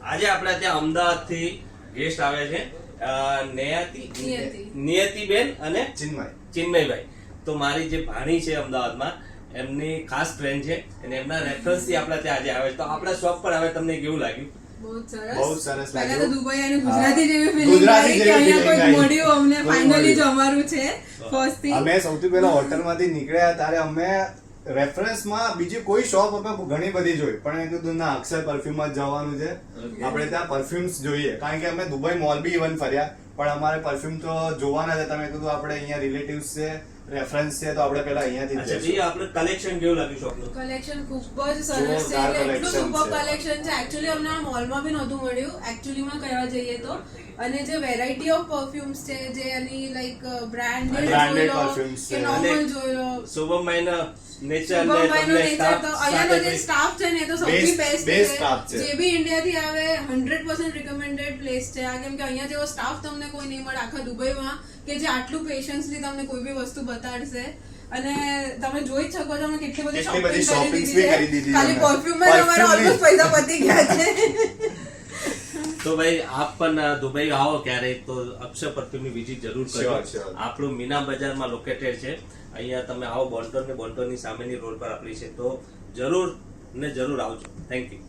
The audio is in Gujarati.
આજે આપણે ત્યાં અમદાવાદથી ગેસ્ટ આવે છે નિયતિબેન અને ચિન્મયભાઈ. તો મારી જે ભાણી છે અમદાવાદમાં, એમની ખાસ ફ્રેન્ડ છે અને એમના રેફરન્સથી આપણે ત્યાં આજે આવે. તો આપણા શોપ પર આવે, તમને કેવું લાગ્યું? બહુ સરસ લાગ્યું. તો દુબઈ અને ગુજરાતી જેવી ફીલિંગ આવી કે અહીંયા કોઈ મળ્યું અમને ફાઇનલી જો અમારું છે ફર્સ્ટ થી. અમે સૌથી પહેલા હોટલમાંથી નીકળ્યા ત્યારે અમે રેફરન્સમાં બીજી કોઈ શોપ અમે ઘણી બધી જોઈ, પણ મેં કીધું ના, અક્ષર પરફ્યુમ જ જવાનું છે. આપણે ત્યાં પરફ્યુમ્સ જોઈએ, કારણ કે અમે દુબઈ મોલ બી ઇવન ફર્યા, પણ અમારે પરફ્યુમ તો જોવાના છે. તમે કીધું આપણે અહીંયા રિલેટિવ્સ છે, રેફરન્સ છે, તો આપણે પહેલા અહીંયાથી જ જઈશું. આપણે કલેક્શન કેવું લાગ્યું શોપનું? કલેક્શન ખૂબ જ સરસ છે, એટલું સુપર કલેક્શન છે. એકચ્યુઅલી અમને મોલમાં બી નહોતું મળ્યું એકચ્યુઅલીમાં કહેવા જઈએ તો. અને જે વેરાયટી ઓફ પરફ્યુમ્સ છે, જે એની લાઈક બ્રાન્ડેડ જોઈ લો કે નોર્મલ જોઈ લો. શુભમભાઈનો નેચર તો અહીંયાનો જે સ્ટાફ છે ને એ તો સૌથી બેસ્ટ છે. જે બી ઇન્ડિયાથી આવે 100% રિકમેન્ડેડ પ્લેસ છે આ. કેમ કે અહીંયા જેવો સ્ટાફ તમને કોઈ નહીં મળે આખા દુબઈમાં, કે જે આટલું પેશન્સલી તમને કોઈ બી વસ્તુ બતાડશે. અને તમે જોઈ જ શકો છો અમે કેટલી બધી શોપિંગ કરી દીધી છે. ખાલી પરફ્યુમમાં જ અમારા ઓલમોસ્ટ પૈસા પતી ગયા છે. તો ભાઈ આપ પણ દુબઈ આવો ક્યારેક તો અક્ષર પરફ્યુમની વિઝિટ જરૂર કરજો. આપણું મીના બજારમાં લોકેટેડ છે. અહીંયા તમે આવો, બોન્ટોન ની સામેની રોડ પર આપણી છે, તો જરૂર ને જરૂર આવજો. Thank you.